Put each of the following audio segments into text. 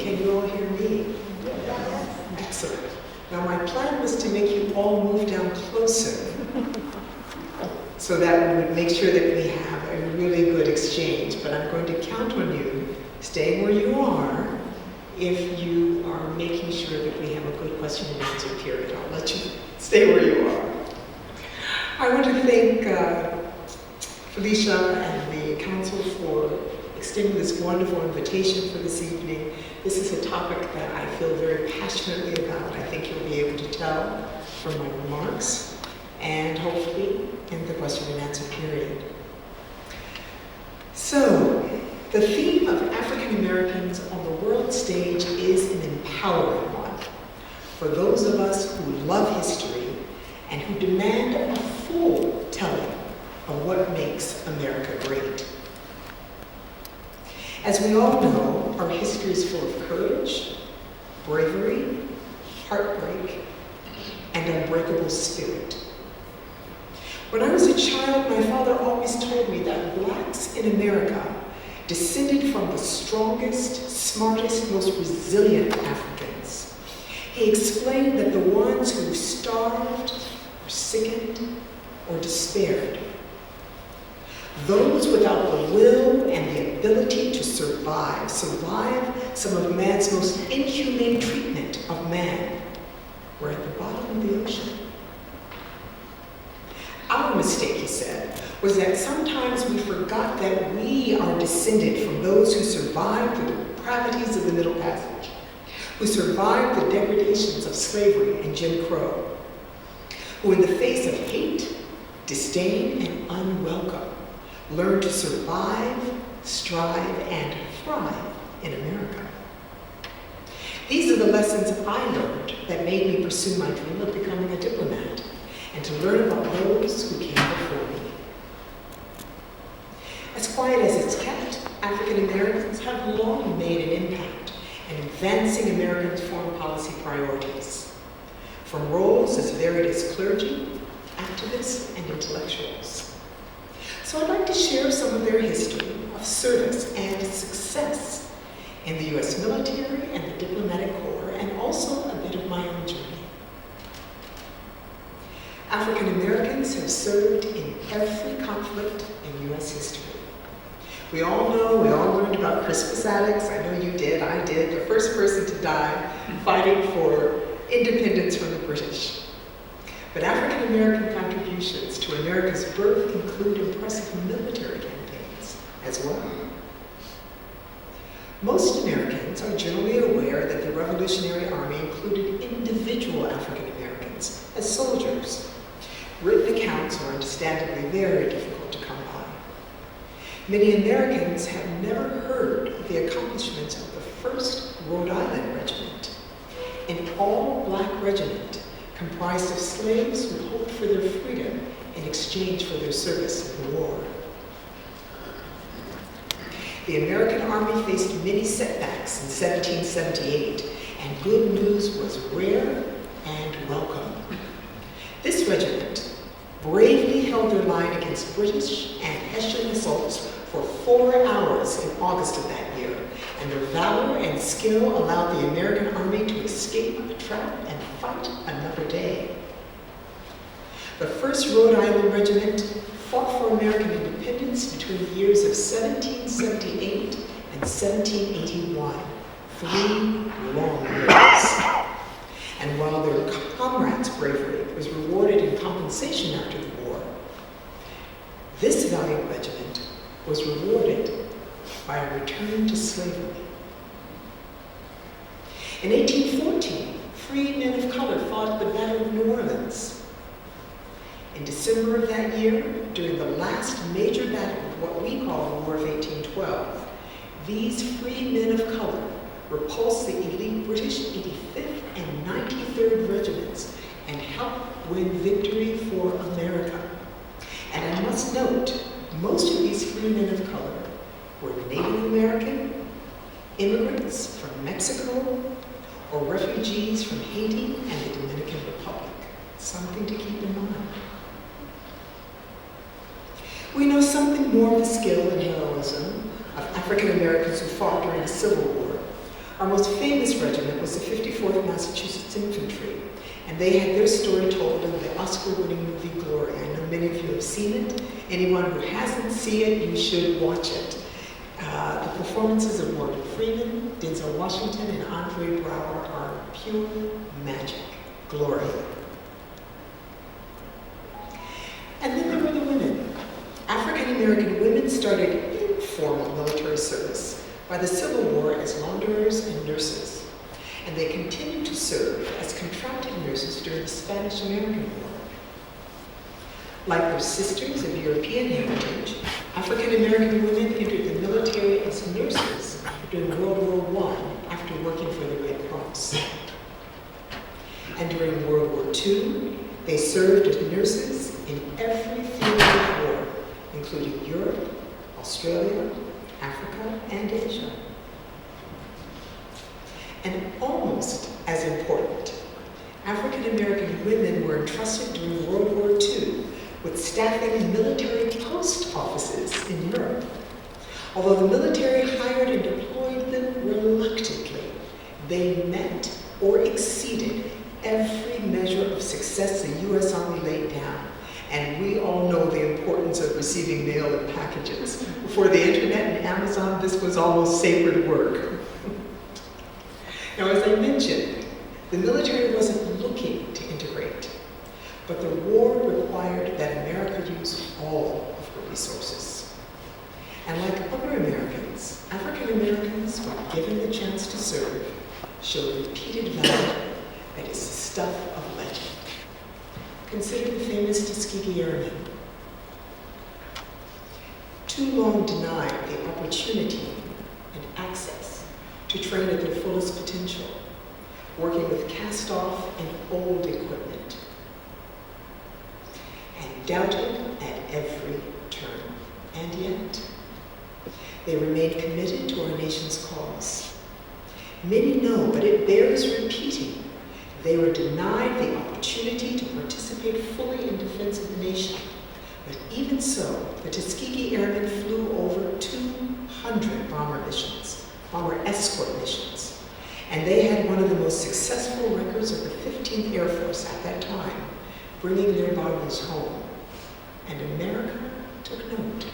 Can you all hear me? Yes. Excellent. Now my plan was to make you all move down closer so that we would make sure that we have a really good exchange, but I'm going to count on you staying where you are if you are making sure that we have a good question and answer period. I'll let you stay where you are. I want to thank Felicia and the council for extending this wonderful invitation for this evening. This is a topic that I feel very passionately about. I think you'll be able to tell from my remarks and hopefully in the question and answer period. So, the theme of African Americans on the world stage is an empowering one for those of us who love history and who demand a full telling of what makes America great. As we all know, our history is full of courage, bravery, heartbreak, and unbreakable spirit. When I was a child, my father always told me that blacks in America descended from the strongest, smartest, most resilient Africans. He explained that the ones who starved, or sickened, or despaired, those without the will and the ability to survive some of man's most inhumane treatment of man, were at the bottom of the ocean. Our mistake, he said, was that sometimes we forgot that we are descended from those who survived the depravities of the Middle Passage, who survived the degradations of slavery and Jim Crow, who in the face of hate, disdain, and unwelcome, learned to survive, strive, and thrive in America. These are the lessons I learned that made me pursue my dream of becoming a diplomat and to learn about those who came before me. As quiet as it's kept, African Americans have long made an impact in advancing American foreign policy priorities, from roles as varied as clergy, activists, and intellectuals. So I'd like to share some of their history of service and success in the US military and the diplomatic corps, and also a bit of my own journey. African Americans have served in every conflict in US history. We all learned about Crispus Attucks. I know you did, I did, the first person to die fighting for independence from the British. But African American contributions to America's birth include impressive military campaigns as well. Most Americans are generally aware that the Revolutionary Army included individual African Americans as soldiers. Written accounts are understandably very difficult to come by. Many Americans have never heard of the accomplishments of the 1st Rhode Island Regiment, an all-black regiment comprised of slaves who hoped for their freedom in exchange for their service in the war. The American Army faced many setbacks in 1778, and good news was rare and welcome. This regiment bravely held their line against British and Hessian assaults for 4 hours in August of that year, and their valor and skill allowed the American Army to escape a trap and fight another day. The 1st Rhode Island Regiment fought for American independence between the years of 1778 and 1781, 3 long years. And while their comrades' bravery was rewarded in compensation after the war, this valiant regiment was rewarded by a return to slavery. In 1814, free men of color fought at the Battle of New Orleans. In December of that year, during the last major battle of what we call the War of 1812, these free men of color repulsed the elite British 85th and 93rd Regiments and helped win victory for America. And I must note, most of these free men of color were Native American, immigrants from Mexico, or refugees from Haiti and the Dominican Republic. Something to keep in mind. We know something more of the skill and heroism of African Americans who fought during the Civil War Our most famous regiment was the 54th Massachusetts Infantry, and they had their story told in the Oscar-winning movie Glory. I know many of you have seen it. Anyone who hasn't seen it, you should watch it. The performances of Morgan Freeman, Denzel Washington, and Andre Braugher are pure magic. Glory. And then there were the women. African-American women started informal military service by the Civil War as launderers and nurses, and they continued to serve as contracted nurses during the Spanish-American War. Like their sisters of European heritage, African-American women entered the military as nurses during World War I after working for the Red Cross. And during World War II, they served as nurses in every field of war, including Europe, Australia, Africa, and Asia. And almost as important, African-American women were entrusted during World War II with staffing military post offices in Europe. Although the military hired and deployed them reluctantly, they met or exceeded every measure of success the U.S. Army laid down. And we all know the importance of receiving mail and packages. Before the internet and Amazon, this was almost sacred work. Now, as I mentioned, the military wasn't looking to integrate, but the war required that America use all of her resources. And like other Americans, African Americans, when given the chance to serve, showed repeated valor that is the stuff of legend. Consider the famous Tuskegee Airmen. Too long denied the opportunity and access to train at their fullest potential, working with cast-off and old equipment, and doubted at every turn. And yet, they remained committed to our nation's cause. Many know, but it bears repeating, they were denied the opportunity to participate fully in defense of the nation. But even so, the Tuskegee Airmen flew over 200 bomber escort missions. And they had one of the most successful records of the 15th Air Force at that time, bringing their bombers home. And America took note.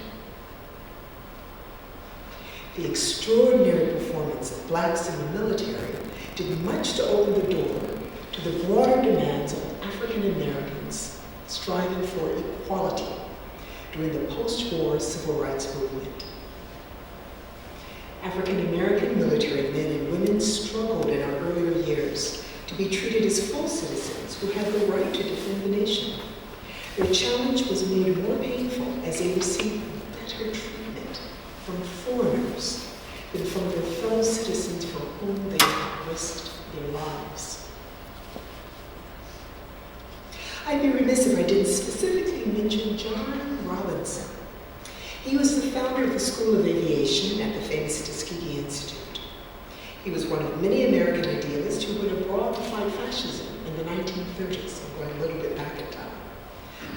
The extraordinary performance of blacks in the military did much to open the door to the broader demands of African Americans striving for equality during the post-war civil rights movement. African American military men and women struggled in our earlier years to be treated as full citizens who had the right to defend the nation. Their challenge was made more painful as they received better treatment from foreigners than from their fellow citizens for whom they had risked their lives. I'd be remiss if I didn't specifically mention John Robinson. He was the founder of the School of Aviation at the famous Tuskegee Institute. He was one of many American idealists who went abroad to fight fascism in the 1930s. I'm going a little bit back in time.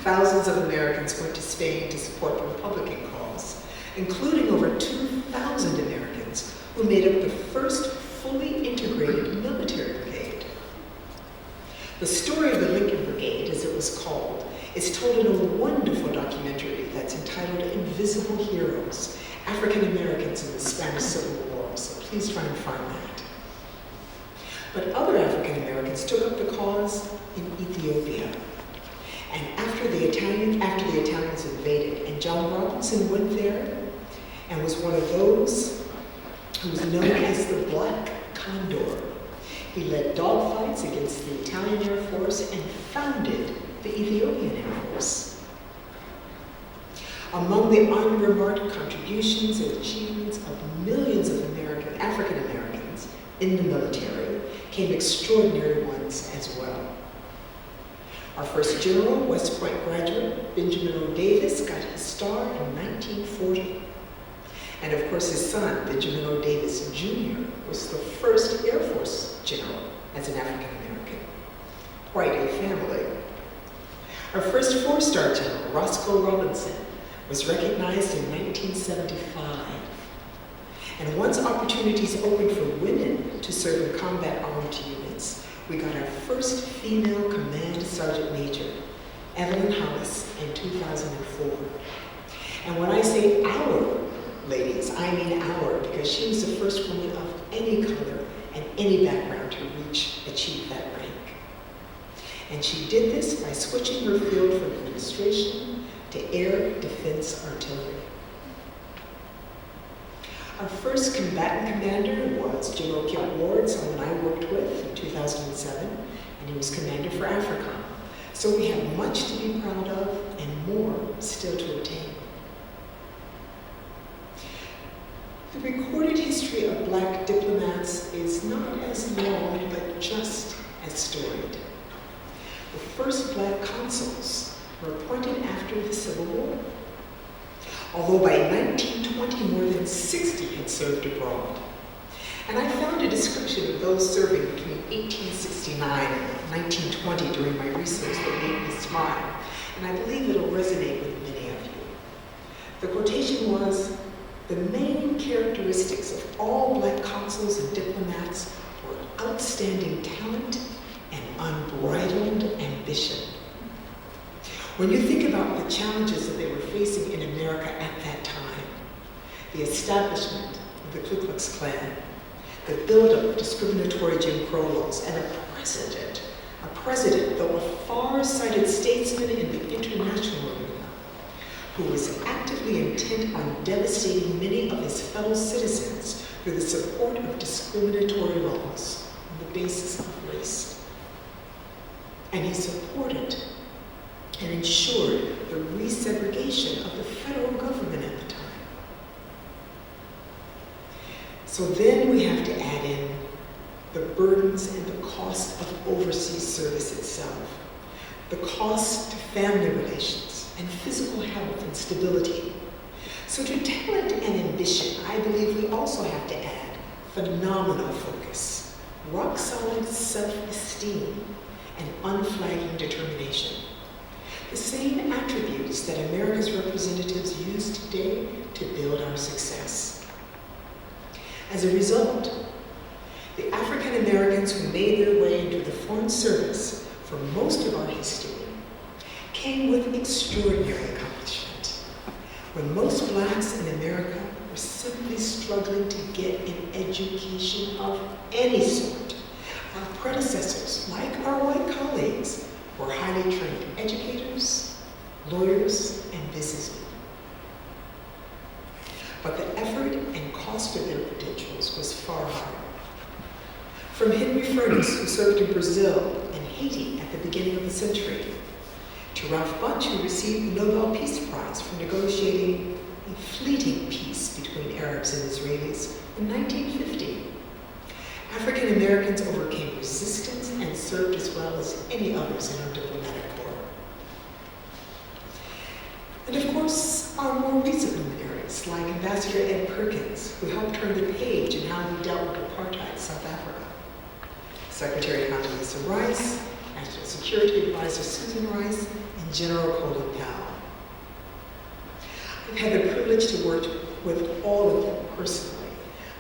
Thousands of Americans went to Spain to support the Republican cause, including over 2,000 Americans who made up the first fully integrated military brigade. The story of the Lincoln Brigade, as it was called, is told in a wonderful documentary that's entitled Invisible Heroes, African Americans in the Spanish Civil War, so please try and find that. But other African Americans took up the cause in Ethiopia. And after the Italians invaded, and John Robinson went there and was one of those who was known as the Black Condor. He led dogfights against the Italian Air Force and founded the Ethiopian Air Force. Among the unremarked contributions and achievements of millions of African Americans in the military came extraordinary ones as well. Our first general, West Point graduate, Benjamin O. Davis, got his start in 1940. And of course, his son, Benjamin O. Davis Jr., was the first Air Force general as an African American. Quite a family. Our first four-star general, Roscoe Robinson, was recognized in 1975. And once opportunities opened for women to serve in combat armed units, we got our first female command sergeant major, Evelyn Hollis, in 2004. And when I say our, ladies, I mean our, because she was the first woman of any color and any background to achieve that rank. And she did this by switching her field from administration to air defense artillery. Our first combatant commander was General Kip Ward, someone I worked with in 2007, and he was commander for Africa. So we have much to be proud of and more still to attain. The recorded history of Black diplomats is not as long, but just as storied. The first Black consuls were appointed after the Civil War, although by 1920 more than 60 had served abroad. And I found a description of those serving between 1869 and 1920 during my research that made me smile, and I believe it'll resonate with many of you. The quotation was, "The main characteristics of all Black consuls and diplomats were outstanding talent and unbridled ambition." When you think about the challenges that they were facing in America at that time, the establishment of the Ku Klux Klan, the buildup of discriminatory Jim Crow laws, and a president, though a far-sighted statesman in the international arena, who was actively intent on devastating many of his fellow citizens through the support of discriminatory laws on the basis of race. And he supported and ensured the resegregation of the federal government at the time. So then we have to add in the burdens and the cost of overseas service itself, the cost to family relations and physical health and stability. So to talent and ambition, I believe we also have to add phenomenal focus, rock-solid self-esteem, and unflagging determination. The same attributes that America's representatives use today to build our success. As a result, the African Americans who made their way into the Foreign Service for most of our history came with extraordinary accomplishment. When most Blacks in America were simply struggling to get an education of any sort, our predecessors, like our white colleagues, were highly trained educators, lawyers, and businessmen. But the effort and cost of their credentials was far higher. From Henry Furness, who served in Brazil and Haiti at the beginning of the century, to Ralph Bunche, who received the Nobel Peace Prize for negotiating a fleeting peace between Arabs and Israelis in 1950. African Americans overcame resistance and served as well as any others in our diplomatic corps. And of course, our more recent luminaries, like Ambassador Ed Perkins, who helped turn the page in how we dealt with apartheid in South Africa, Secretary Condoleezza Rice, National Security Advisor Susan Rice, and General Colin Powell. I've had the privilege to work with all of them personally,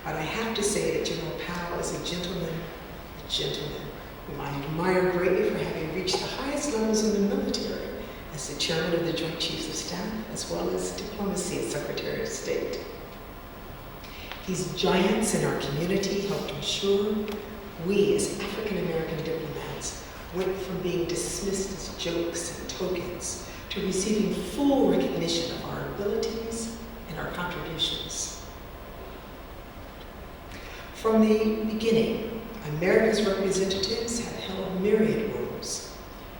but I have to say that General Powell is a gentleman whom I admire greatly for having reached the highest levels in the military as the Chairman of the Joint Chiefs of Staff, as well as diplomacy as Secretary of State. These giants in our community helped ensure we, as African American diplomats, went from being dismissed as jokes and tokens to receiving full recognition of our abilities and our contributions. From the beginning, America's representatives have held myriad roles.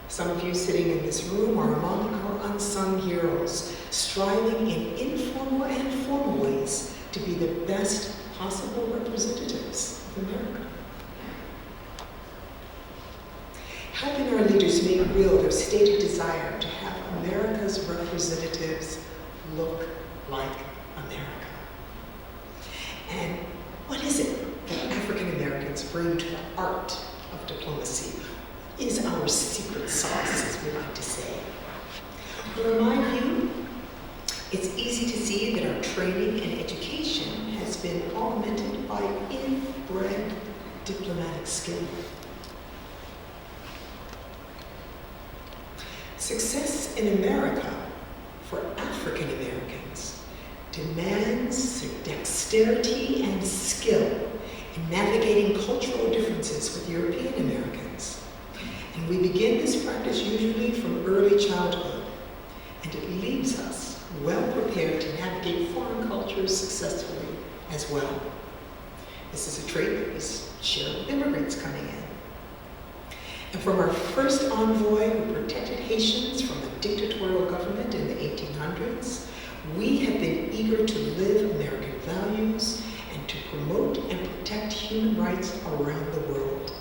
Some of you sitting in this room are among our unsung heroes, striving in informal and formal ways to be the best possible representatives of America. Helping our leaders make real their stated desire to have America's representatives look like America. And what is it that African Americans bring to the art of diplomacy? Is our secret sauce, as we like to say. Well, in my view, it's easy to see that our training and education has been augmented by inbred diplomatic skill. Success in America for African Americans demands dexterity and skill in navigating cultural differences with European Americans. And we begin this practice usually from early childhood, and it leaves us well prepared to navigate foreign cultures successfully as well. This is a trait that we share with immigrants coming in. And from our first envoy who protected Haitians from a dictatorial government in the 1800s, we have been eager to live American values and to promote and protect human rights around the world.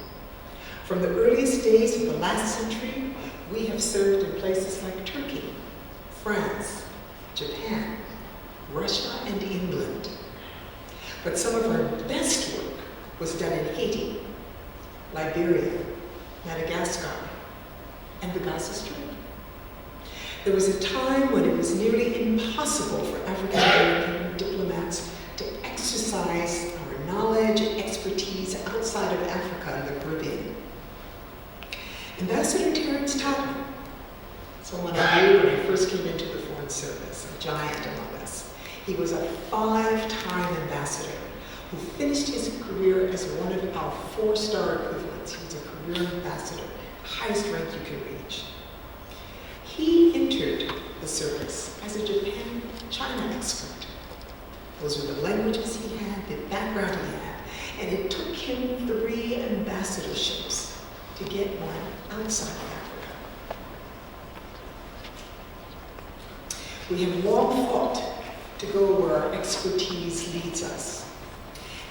From the earliest days of the last century, we have served in places like Turkey, France, Japan, Russia, and England. But some of our best work was done in Haiti, Liberia, Madagascar, and the Gaza Strip. There was a time when it was nearly impossible for African American diplomats to exercise our knowledge and expertise outside of Africa and the Caribbean. Ambassador Terrence Tottenham, someone I knew when I first came into the Foreign Service, a giant among us. He was a 5-time ambassador who finished his career as one of our 4-star equivalents. He was a career ambassador, the highest rank you can reach. He entered the service as a Japan-China expert. Those were the languages he had, the background he had, and it took him 3 ambassadorships to get one outside of Africa. We have long fought to go where our expertise leads us.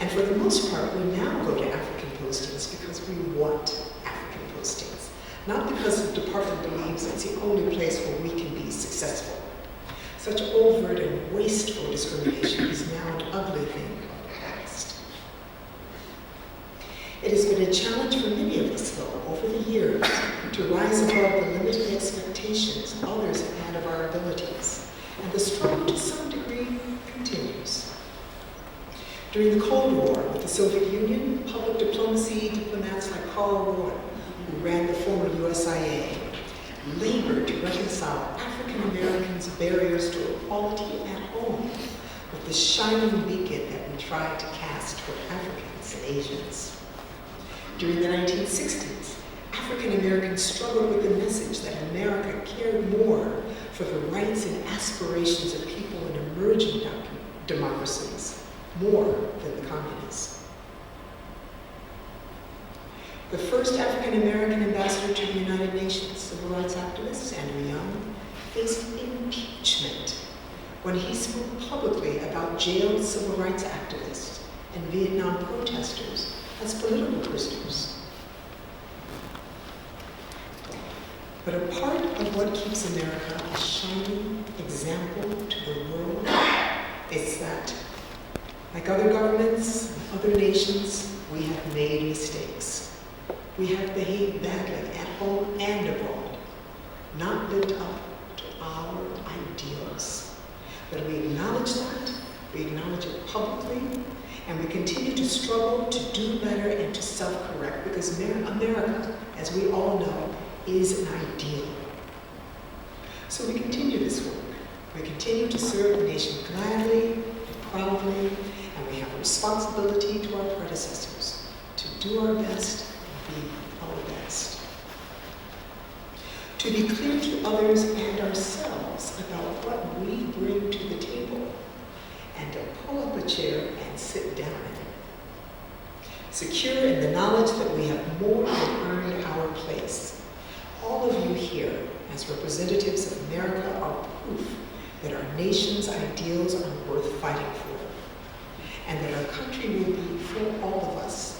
And for the most part, we now go to African postings because we want African postings, not because the department believes it's the only place where we can be successful. Such overt and wasteful discrimination is now an ugly thing of the past. It has been a challenge for many of us, though, over the years, to rise above the limited expectations others have had of our abilities, and the struggle to some degree continues. During the Cold War with the Soviet Union, public diplomacy diplomats like Carl Rhode, who ran the former USIA, labored to reconcile African Americans' barriers to equality at home with the shining beacon that we tried to cast toward Africans and Asians. During the 1960s, African Americans struggled with the message that America cared more for the rights and aspirations of people in emerging democracies, more than the communists. The first African American ambassador to the United Nations, civil rights activist Andrew Young, faced impeachment when he spoke publicly about jailed civil rights activists and Vietnam protesters as political prisoners. But a part of what keeps America a shining example to the world is that, like other governments and other nations, we have made mistakes. We have behaved badly at home and abroad, not lived up to our ideals. But we acknowledge that, we acknowledge it publicly, and we continue to struggle to do better and to self-correct, because America, as we all know, is an ideal. So we continue this work. We continue to serve the nation gladly and proudly, and we have a responsibility to our predecessors to do our best and be our best. To be clear to others and ourselves about what we bring to the table, and to pull up a chair and sit down in it. Secure in the knowledge that we have more than earned our place. All of you here, as representatives of America, are proof that our nation's ideals are worth fighting for, and that our country will be, for all of us,